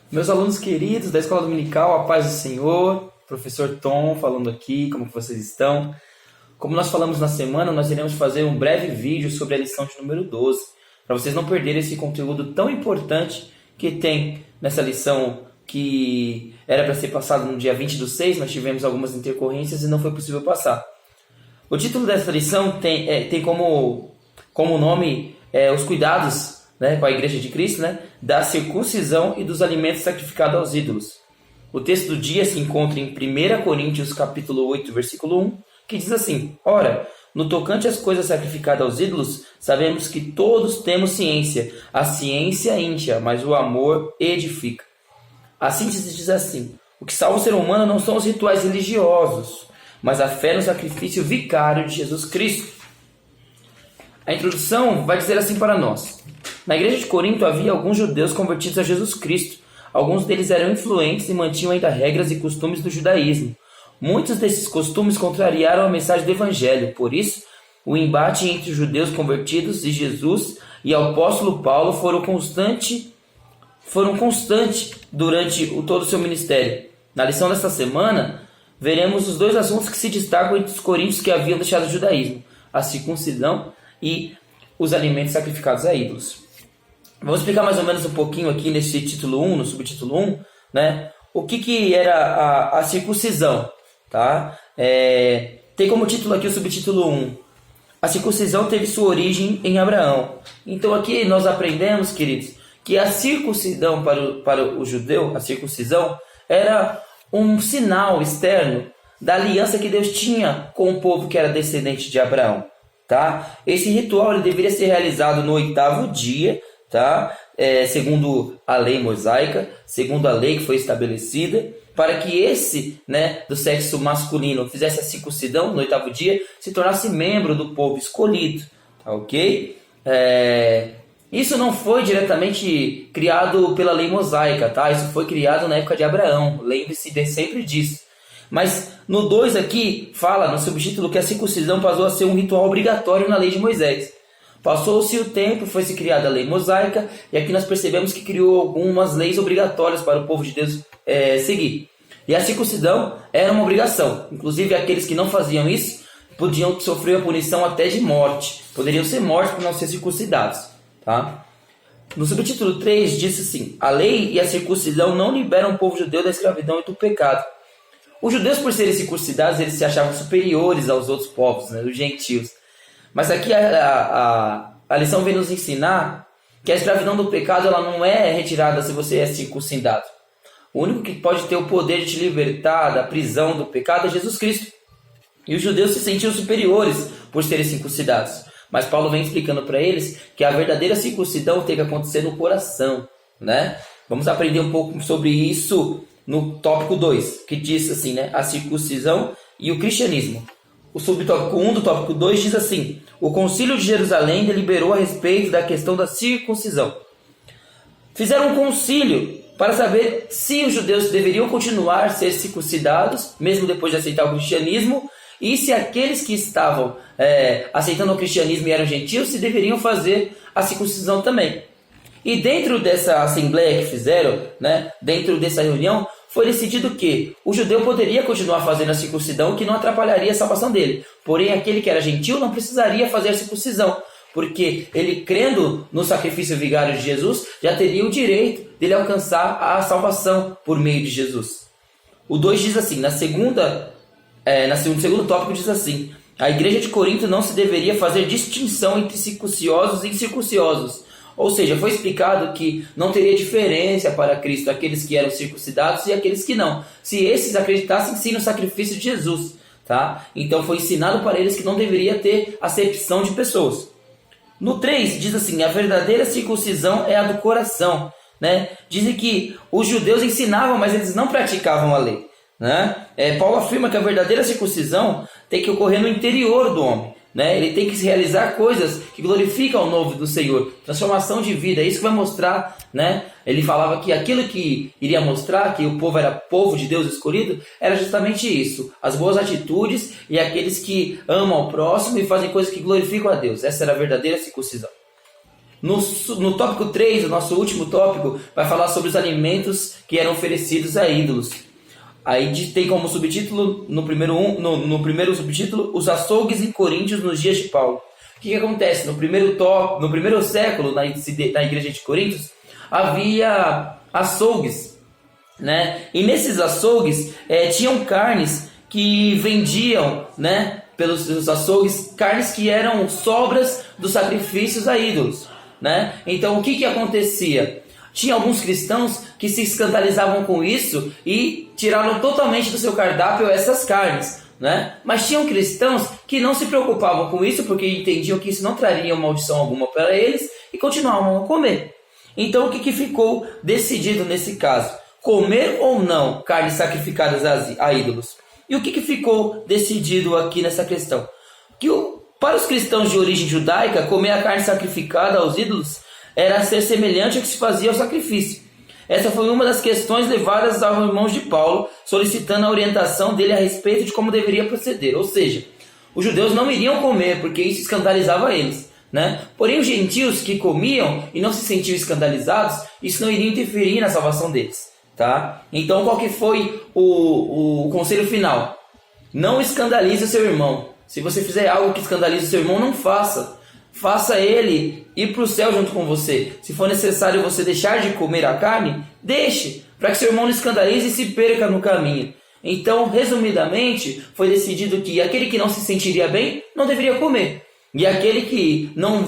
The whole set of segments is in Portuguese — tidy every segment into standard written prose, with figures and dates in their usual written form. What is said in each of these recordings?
Meus alunos queridos da Escola Dominical, a paz do Senhor, professor Tom falando aqui, como que vocês estão? Como nós falamos na semana, nós iremos fazer um breve vídeo sobre a lição de número 12, para vocês não perderem esse conteúdo tão importante que tem nessa lição que era para ser passado no dia 20/6, mas tivemos algumas intercorrências e não foi possível passar. O título dessa lição tem como nome os cuidados, com a Igreja de Cristo, da circuncisão e dos alimentos sacrificados aos ídolos. O texto do dia se encontra em 1 Coríntios capítulo 8, versículo 1, que diz assim: Ora, no tocante às coisas sacrificadas aos ídolos, sabemos que todos temos ciência. A ciência íntia, mas o amor edifica. A síntese diz assim: o que salva o ser humano não são os rituais religiosos, mas a fé no sacrifício vicário de Jesus Cristo. A introdução vai dizer assim para nós: na igreja de Corinto havia alguns judeus convertidos a Jesus Cristo. Alguns deles eram influentes e mantinham ainda regras e costumes do judaísmo. Muitos desses costumes contrariaram a mensagem do Evangelho. Por isso, o embate entre os judeus convertidos e Jesus e o apóstolo Paulo foram constante durante todo o seu ministério. Na lição desta semana, veremos os dois assuntos que se destacam entre os coríntios que haviam deixado o judaísmo: a circuncisão e os alimentos sacrificados a ídolos. Vamos explicar mais ou menos um pouquinho aqui nesse título 1, no subtítulo 1, o que era a circuncisão. Tá? Tem como título aqui o subtítulo 1: a circuncisão teve sua origem em Abraão. Então aqui nós aprendemos, queridos, que a circuncisão para o judeu, a circuncisão, era um sinal externo da aliança que Deus tinha com o povo que era descendente de Abraão. Tá? Esse ritual ele deveria ser realizado no 8º dia, tá? Segundo a lei mosaica, segundo a lei que foi estabelecida, para que esse, do sexo masculino fizesse a circuncisão no 8º dia, se tornasse membro do povo escolhido, tá, ok? Isso não foi diretamente criado pela lei mosaica, tá? Isso foi criado na época de Abraão, lembre-se sempre disso. Mas no 2 aqui fala no subtítulo que a circuncisão passou a ser um ritual obrigatório na lei de Moisés. Passou-se o tempo, foi-se criada a lei mosaica, e aqui nós percebemos que criou algumas leis obrigatórias para o povo de Deus seguir. E a circuncisão era uma obrigação. Inclusive aqueles que não faziam isso podiam sofrer a punição até de morte. Poderiam ser mortos por não ser circuncidados. Tá? No subtítulo 3 diz assim: a lei e a circuncisão não liberam o povo judeu da escravidão e do pecado. Os judeus, por serem circuncidados, eles se achavam superiores aos outros povos, os gentios. Mas aqui a lição vem nos ensinar que a escravidão do pecado ela não é retirada se você é circuncidado. O único que pode ter o poder de te libertar da prisão do pecado é Jesus Cristo. E os judeus se sentiam superiores por serem circuncidados. Mas Paulo vem explicando para eles que a verdadeira circuncisão tem que acontecer no coração. Vamos aprender um pouco sobre isso no tópico 2, que diz assim, a circuncisão e o cristianismo. O subtópico 1 do tópico 2 diz assim: o concílio de Jerusalém deliberou a respeito da questão da circuncisão. Fizeram um concílio para saber se os judeus deveriam continuar a ser circuncidados, mesmo depois de aceitar o cristianismo, e se aqueles que estavam aceitando o cristianismo e eram gentios, se deveriam fazer a circuncisão também. E dentro dessa assembleia que fizeram, dentro dessa reunião, foi decidido que o judeu poderia continuar fazendo a circuncisão, que não atrapalharia a salvação dele. Porém, aquele que era gentil não precisaria fazer a circuncisão, porque ele, crendo no sacrifício vigário de Jesus, já teria o direito dele alcançar a salvação por meio de Jesus. O 2 diz assim, no segundo tópico diz assim: a igreja de Corinto não se deveria fazer distinção entre circunciosos e incircunciosos. Ou seja, foi explicado que não teria diferença para Cristo aqueles que eram circuncidados e aqueles que não, se esses acreditassem sim no sacrifício de Jesus. Tá? Então foi ensinado para eles que não deveria ter acepção de pessoas. No 3 diz assim: a verdadeira circuncisão é a do coração. Dizem que os judeus ensinavam, mas eles não praticavam a lei. Paulo afirma que a verdadeira circuncisão tem que ocorrer no interior do homem. Ele tem que realizar coisas que glorificam o nome do Senhor, transformação de vida. É isso que vai mostrar, Ele falava que aquilo que iria mostrar que o povo era povo de Deus escolhido era justamente isso: as boas atitudes e aqueles que amam ao próximo e fazem coisas que glorificam a Deus. Essa era a verdadeira circuncisão. No tópico 3, o nosso último tópico, vai falar sobre os alimentos que eram oferecidos a ídolos. Aí tem como subtítulo, no primeiro subtítulo, os açougues em Coríntios nos dias de Paulo. O que acontece? No primeiro século, na igreja de Coríntios, havia açougues, né? E nesses açougues tinham carnes que vendiam, né, pelos açougues, carnes que eram sobras dos sacrifícios a ídolos, né? Então o que acontecia? Tinha alguns cristãos que se escandalizavam com isso e tiraram totalmente do seu cardápio essas carnes, né? Mas tinham cristãos que não se preocupavam com isso porque entendiam que isso não traria maldição alguma para eles e continuavam a comer. Então o que ficou decidido nesse caso? Comer ou não carnes sacrificadas a ídolos? E o que ficou decidido aqui nessa questão? Que para os cristãos de origem judaica, comer a carne sacrificada aos ídolos era ser semelhante ao que se fazia ao sacrifício. Essa foi uma das questões levadas aos irmãos de Paulo, solicitando a orientação dele a respeito de como deveria proceder. Ou seja, os judeus não iriam comer, porque isso escandalizava eles, né? Porém, os gentios que comiam e não se sentiam escandalizados, isso não iria interferir na salvação deles, tá? Então, qual que foi o conselho final? Não escandalize o seu irmão. Se você fizer algo que escandalize o seu irmão, não faça. Faça ele ir para o céu junto com você. Se for necessário você deixar de comer a carne, deixe, para que seu irmão não escandalize e se perca no caminho. Então, resumidamente, foi decidido que aquele que não se sentiria bem, não deveria comer. E aquele que não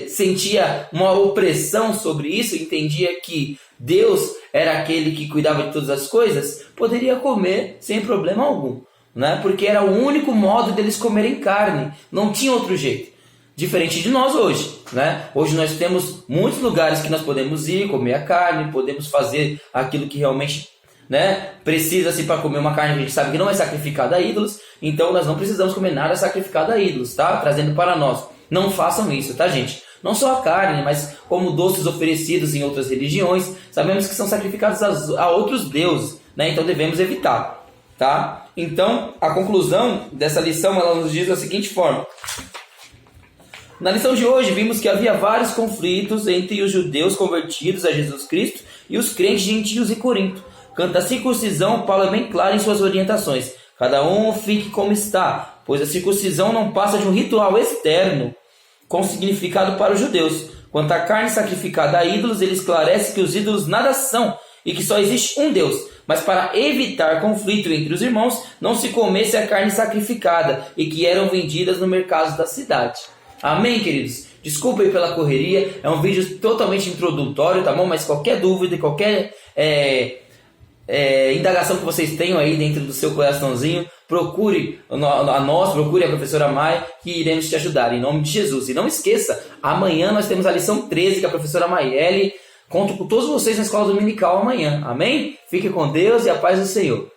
sentia uma opressão sobre isso, entendia que Deus era aquele que cuidava de todas as coisas, poderia comer sem problema algum, né? Porque era o único modo deles comerem carne, não tinha outro jeito. Diferente de nós hoje, né? Hoje nós temos muitos lugares que nós podemos ir, comer a carne, podemos fazer aquilo que realmente, né, precisa-se para comer uma carne que a gente sabe que não é sacrificada a ídolos, então nós não precisamos comer nada sacrificado a ídolos, tá? Trazendo para nós. Não façam isso, tá, gente? Não só a carne, mas como doces oferecidos em outras religiões, sabemos que são sacrificados a outros deuses, né? Então devemos evitar, tá? Então, a conclusão dessa lição, ela nos diz da seguinte forma. Na lição de hoje, vimos que havia vários conflitos entre os judeus convertidos a Jesus Cristo e os crentes gentios em Corinto. Quanto à circuncisão, Paulo é bem claro em suas orientações. Cada um fique como está, pois a circuncisão não passa de um ritual externo com significado para os judeus. Quanto à carne sacrificada a ídolos, ele esclarece que os ídolos nada são e que só existe um Deus. Mas para evitar conflito entre os irmãos, não se comesse a carne sacrificada e que eram vendidas no mercado da cidade. Amém, queridos? Desculpem pela correria, é um vídeo totalmente introdutório, tá bom? Mas qualquer dúvida, qualquer indagação que vocês tenham aí dentro do seu coraçãozinho, procure procure a professora Mai, que iremos te ajudar, em nome de Jesus. E não esqueça, amanhã nós temos a lição 13 com a professora Maiele. Conto com todos vocês na escola dominical amanhã, amém? Fique com Deus e a paz do Senhor.